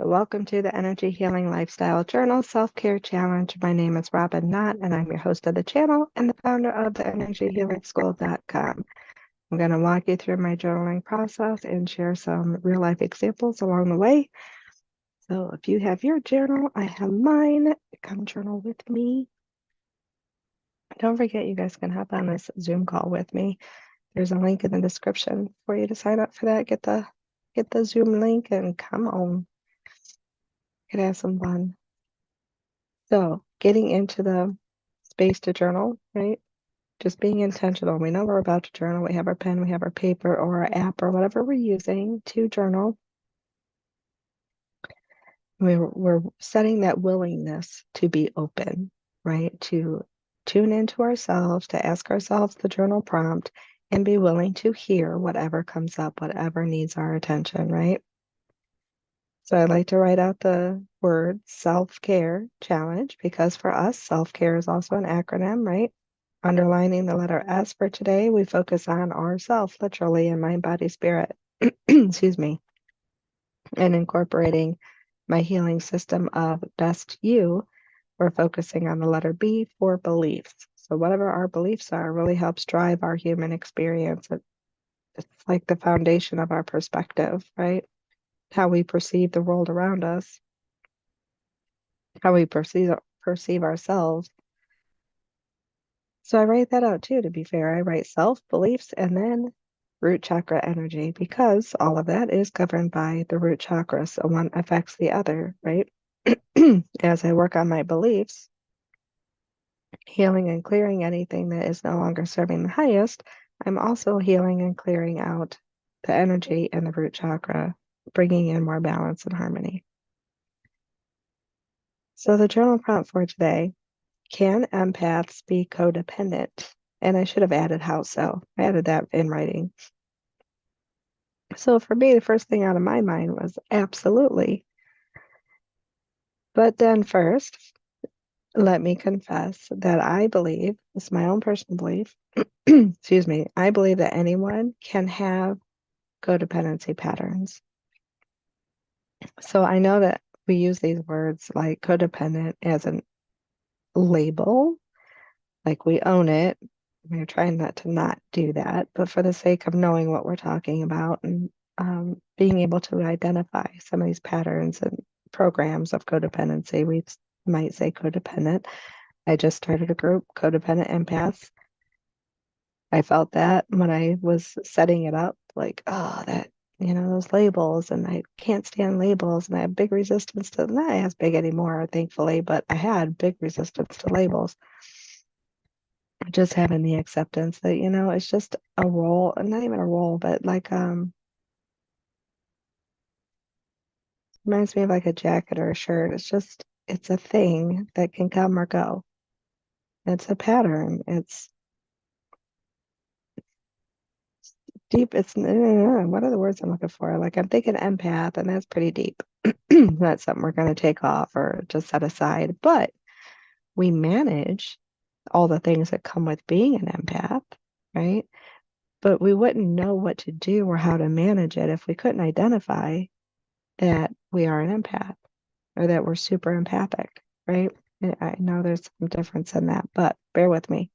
So welcome to the Energy Healing Lifestyle Journal Self-Care Challenge. My name is Robin Knott, and I'm your host of the channel and the founder of the EnergyHealingSchool.com. I'm going to walk you through my journaling process and share some real-life examples along the way. So if you have your journal, I have mine. Come journal with me. Don't forget, you guys can hop on this Zoom call with me. There's a link in the description for you to sign up for that. Get the Zoom link and come on. Could have some fun. So getting into the space to journal, right? Just being intentional. We know we're about to journal. We have our pen, we have our paper or our app or whatever we're using to journal. We're setting that willingness to be open, right? To tune into ourselves, to ask ourselves the journal prompt and be willing to hear whatever comes up, whatever needs our attention, right? So I like to write out the word self-care challenge because for us, self-care is also an acronym, right? Underlining the letter S for today, we focus on ourself, literally in mind, body, spirit, excuse me, and incorporating my healing system of best you, we're focusing on the letter B for beliefs. So whatever our beliefs are really helps drive our human experience. It's like the foundation of our perspective, right? How we perceive the world around us, how we perceive ourselves. So I write that out too, to be fair. I write self, beliefs, and then root chakra energy, because all of that is governed by the root chakra. So one affects the other, right? As I work on my beliefs, healing and clearing anything that is no longer serving the highest, I'm also healing and clearing out the energy in the root chakra, bringing in more balance and harmony. So the journal prompt for today: can empaths be codependent? And I should have added how so. I added that in writing. So for me, the first thing out of my mind was absolutely. But then first, let me confess that I believe, this is my own personal belief, excuse me, I believe that anyone can have codependency patterns. So I know that we use these words like codependent as a label, like we own it. We're trying not to do that, but for the sake of knowing what we're talking about and being able to identify some of these patterns and programs of codependency, we might say codependent. I just started a group, Codependent Empaths. I felt that when I was setting it up, like, oh, that, those labels, and I can't stand labels, and I have big resistance to, not as big anymore, thankfully, but I had big resistance to labels. Just having the acceptance that, it's just a role, not even a role, but like, reminds me of like a jacket or a shirt. It's a thing that can come or go. It's a pattern. It's deep. It's, what are the words I'm looking for? Like, I'm thinking empath, and that's pretty deep. That's something we're going to take off or just set aside. But we manage all the things that come with being an empath, right? But we wouldn't know what to do or how to manage it if we couldn't identify that we are an empath or that we're super empathic, right? And I know there's some difference in that, but bear with me.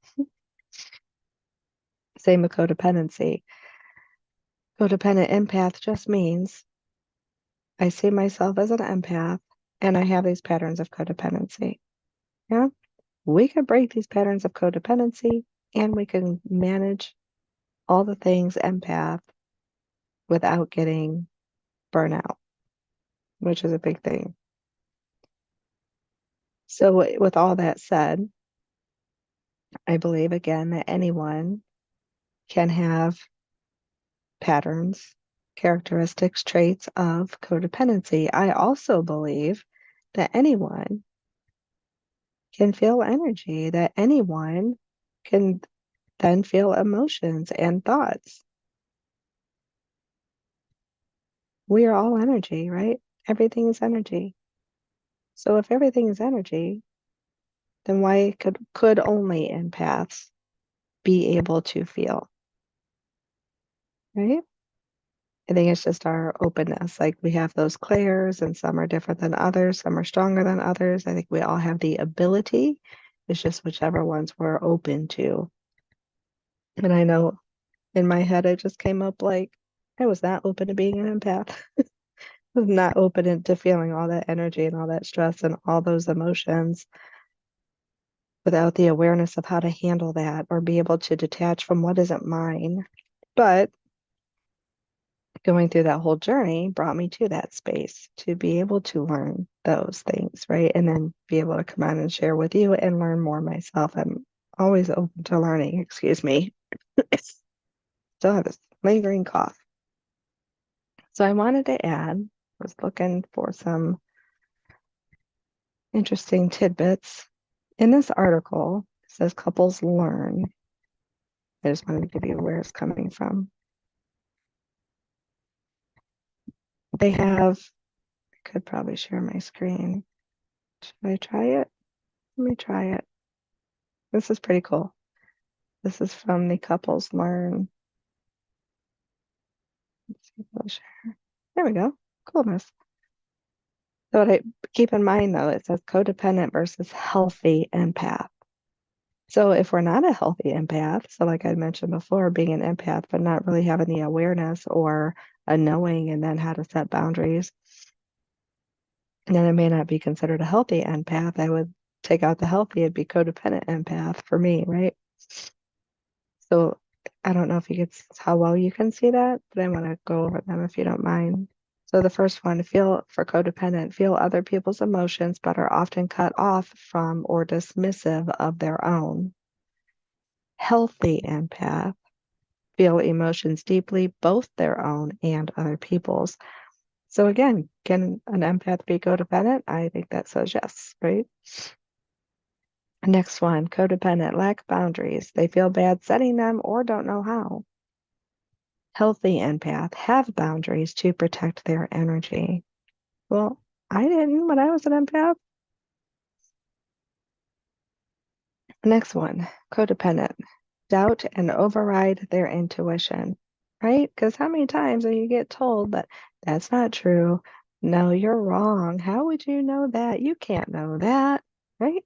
Same with codependency. Codependent empath just means I see myself as an empath and I have these patterns of codependency. Yeah, we can break these patterns of codependency and we can manage all the things empath without getting burnout, which is a big thing. So with all that said, I believe again that anyone can have patterns, characteristics, traits of codependency. I also believe that anyone can feel energy, that anyone can then feel emotions and thoughts. We are all energy, right? Everything is energy. So if everything is energy, then why could only empaths be able to feel, right? I think it's just our openness. Like we have those clairs, and some are different than others, some are stronger than others. I think we all have the ability. It's just whichever ones we're open to. And I know in my head, it just came up like I was not open to being an empath. I was not open to feeling all that energy and all that stress and all those emotions without the awareness of how to handle that or be able to detach from what isn't mine. But going through that whole journey brought me to that space to be able to learn those things, right? And then be able to come on and share with you and learn more myself. I'm always open to learning, excuse me. Still have this lingering cough. So I wanted to add, was looking for some interesting tidbits. In this article, it says couples learn. I just wanted to give you where it's coming from. They have, I could probably share my screen. Should I try it? Let me try it. This is pretty cool. This is from the Couples Learn. Let's see if I'll share. There we go. Coolness. So what I keep in mind though, it says codependent versus healthy empath. So if we're not a healthy empath, so like I mentioned before, being an empath, but not really having the awareness or a knowing and then how to set boundaries, then it may not be considered a healthy empath. I would take out the healthy, it'd be codependent empath for me, right? So I don't know if you could how well you can see that, but I want to go over them if you don't mind. So the first one, feel for codependent, feel other people's emotions, but are often cut off from or dismissive of their own. Healthy empath, feel emotions deeply, both their own and other people's. So again, can an empath be codependent? I think that says yes, right? Next one, codependent, lack boundaries. They feel bad setting them or don't know how. Healthy empath, have boundaries to protect their energy. Well, I didn't when I was an empath. Next one, codependent, doubt and override their intuition, right? Because how many times do you get told that that's not true? No, you're wrong. How would you know that? You can't know that, right?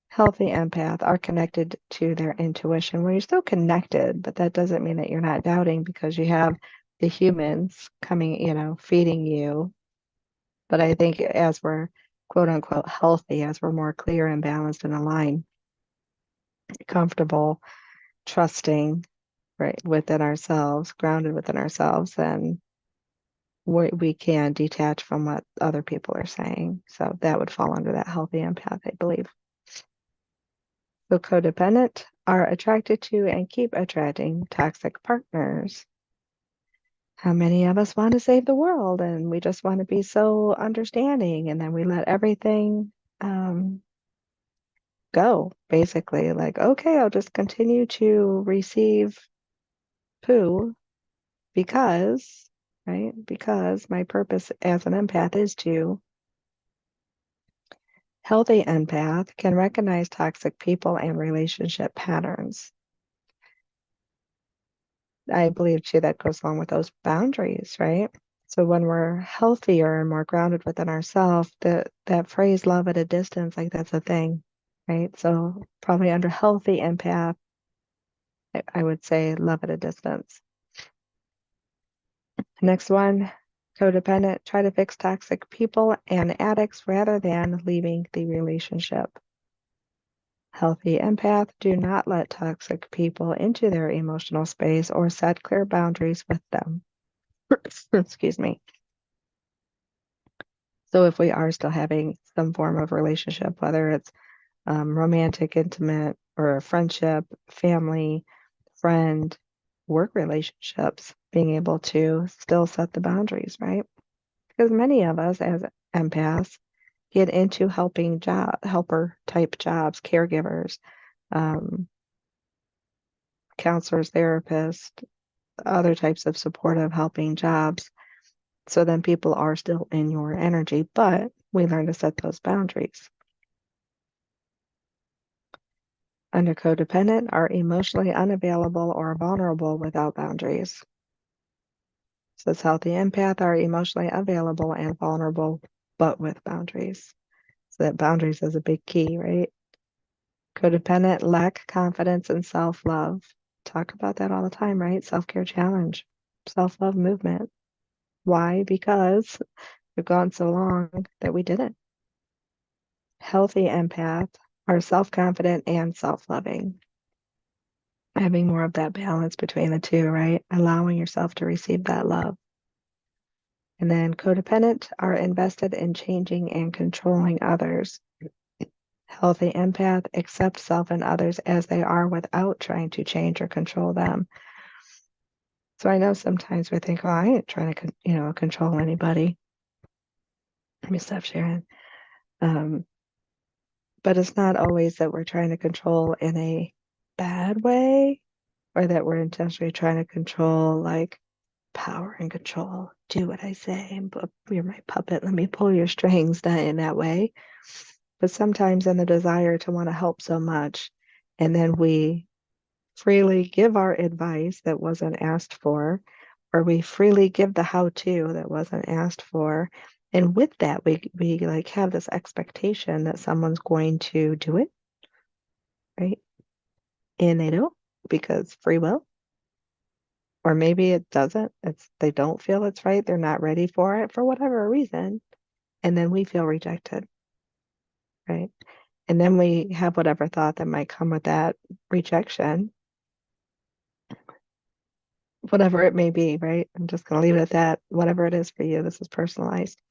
Healthy empath are connected to their intuition, where you're still connected, but that doesn't mean that you're not doubting because you have the humans coming, feeding you. But I think as we're quote unquote healthy, as we're more clear and balanced and aligned, comfortable, trusting, right, within ourselves, grounded within ourselves, then we can detach from what other people are saying. So that would fall under that healthy empath, I believe. So codependent are attracted to and keep attracting toxic partners. How many of us want to save the world and we just want to be so understanding, and then we let everything go, basically. Like, okay, I'll just continue to receive poo because, right? Because my purpose as an empath is to. Healthy empath can recognize toxic people and relationship patterns. I believe too that goes along with those boundaries, right? So when we're healthier and more grounded within ourselves, that phrase love at a distance, like that's a thing, right? So probably under healthy empath, I would say love at a distance. Next one, codependent, try to fix toxic people and addicts rather than leaving the relationship. Healthy empath, do not let toxic people into their emotional space or set clear boundaries with them. Excuse me. So if we are still having some form of relationship, whether it's romantic, intimate, or a friendship, family, friend, work relationships, being able to still set the boundaries, right? Because many of us as empaths get into helper type jobs, caregivers, counselors, therapists, other types of supportive helping jobs. So then people are still in your energy, but we learn to set those boundaries. Under codependent are emotionally unavailable or vulnerable without boundaries. Says healthy empath are emotionally available and vulnerable, but with boundaries. So that boundaries is a big key, right? Codependent lack confidence and self-love. Talk about that all the time, right? Self-care challenge, self-love movement. Why? Because we've gone so long that we didn't. Healthy empath are self-confident and self-loving. Having more of that balance between the two, right? Allowing yourself to receive that love. And then codependent are invested in changing and controlling others. Healthy empath accept self and others as they are without trying to change or control them. So I know sometimes we think, oh, I ain't trying to, control anybody. Let me stop sharing. But it's not always that we're trying to control in a bad way, or that we're intentionally trying to control, like power and control. Do what I say, but you're my puppet. Let me pull your strings. Not in that way. But sometimes in the desire to want to help so much, and then we freely give our advice that wasn't asked for, or we freely give the how-to that wasn't asked for. And with that, we like have this expectation that someone's going to do it, right? And they don't, because free will. Or maybe it doesn't. They don't feel it's right. They're not ready for it for whatever reason. And then we feel rejected, right? And then we have whatever thought that might come with that rejection, whatever it may be, right? I'm just going to leave it at that. Whatever it is for you, this is personalized.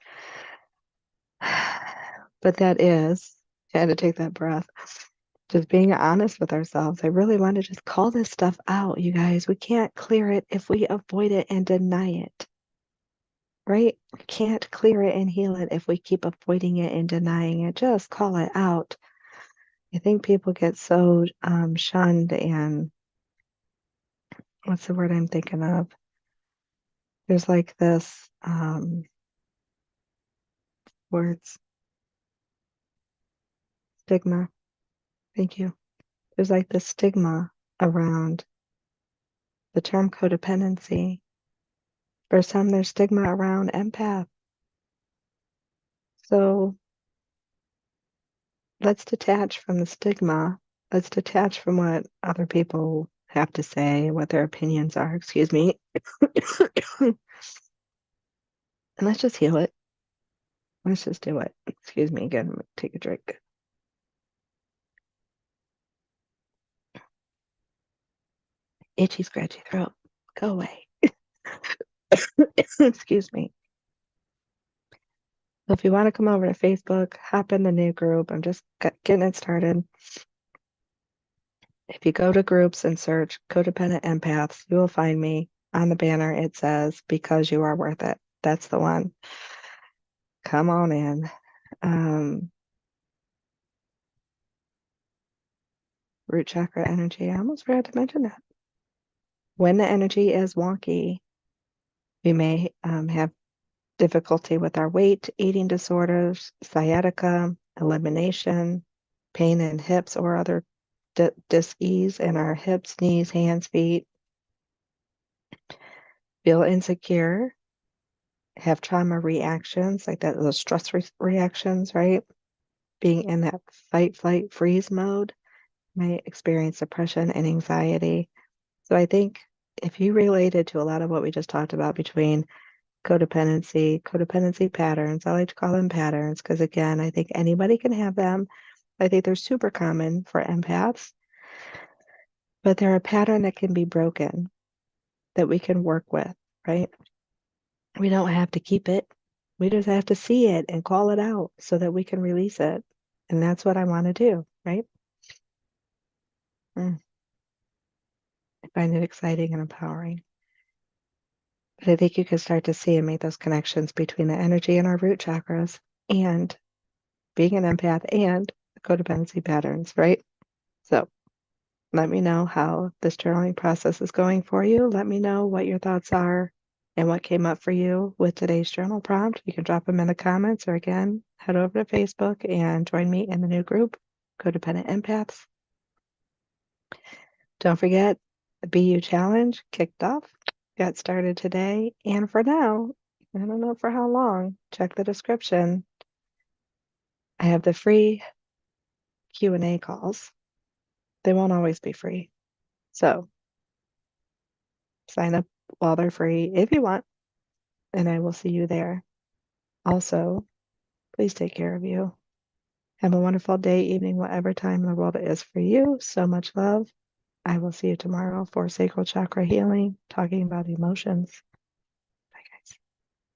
But that is, I had to take that breath, just being honest with ourselves. I really want to just call this stuff out, you guys. We can't clear it if we avoid it and deny it, right? We can't clear it and heal it if we keep avoiding it and denying it. Just call it out. I think people get so shunned and what's the word I'm thinking of? There's like this words, stigma. Thank you. There's like this stigma around the term codependency. For some, there's stigma around empath. So let's detach from the stigma. Let's detach from what other people have to say, what their opinions are, excuse me. And let's just heal it. Let's just do it. Excuse me again, take a drink. Itchy, scratchy throat. Go away. Excuse me. So if you want to come over to Facebook, hop in the new group. I'm just getting it started. If you go to groups and search codependent empaths, you will find me. On the banner. It says, because you are worth it. That's the one. Come on in. Root Chakra Energy. I almost forgot to mention that. When the energy is wonky, we may have difficulty with our weight, eating disorders, sciatica, elimination, pain in hips or other dis-ease in our hips, knees, hands, feet, feel insecure, have trauma reactions, like that, those stress reactions, right? Being in that fight, flight, freeze mode, may experience depression and anxiety. So I think if you related to a lot of what we just talked about between codependency patterns, I like to call them patterns because, again, I think anybody can have them. I think they're super common for empaths, but they're a pattern that can be broken, that we can work with, right? We don't have to keep it. We just have to see it and call it out so that we can release it. And that's what I want to do, right? I find it exciting and empowering. But I think you can start to see and make those connections between the energy in our root chakras and being an empath and the codependency patterns, right? So let me know how this journaling process is going for you. Let me know what your thoughts are and what came up for you with today's journal prompt. You can drop them in the comments, or again, head over to Facebook and join me in the new group, Codependent Empaths. Don't forget, the BU Challenge kicked off. got started today. And for now, I don't know for how long, check the description. I have the free Q&A calls. They won't always be free. So sign up while they're free if you want, and I will see you there. Also, please take care of you. Have a wonderful day, evening, whatever time in the world it is for you. So much love. I will see you tomorrow for sacral chakra healing, talking about emotions.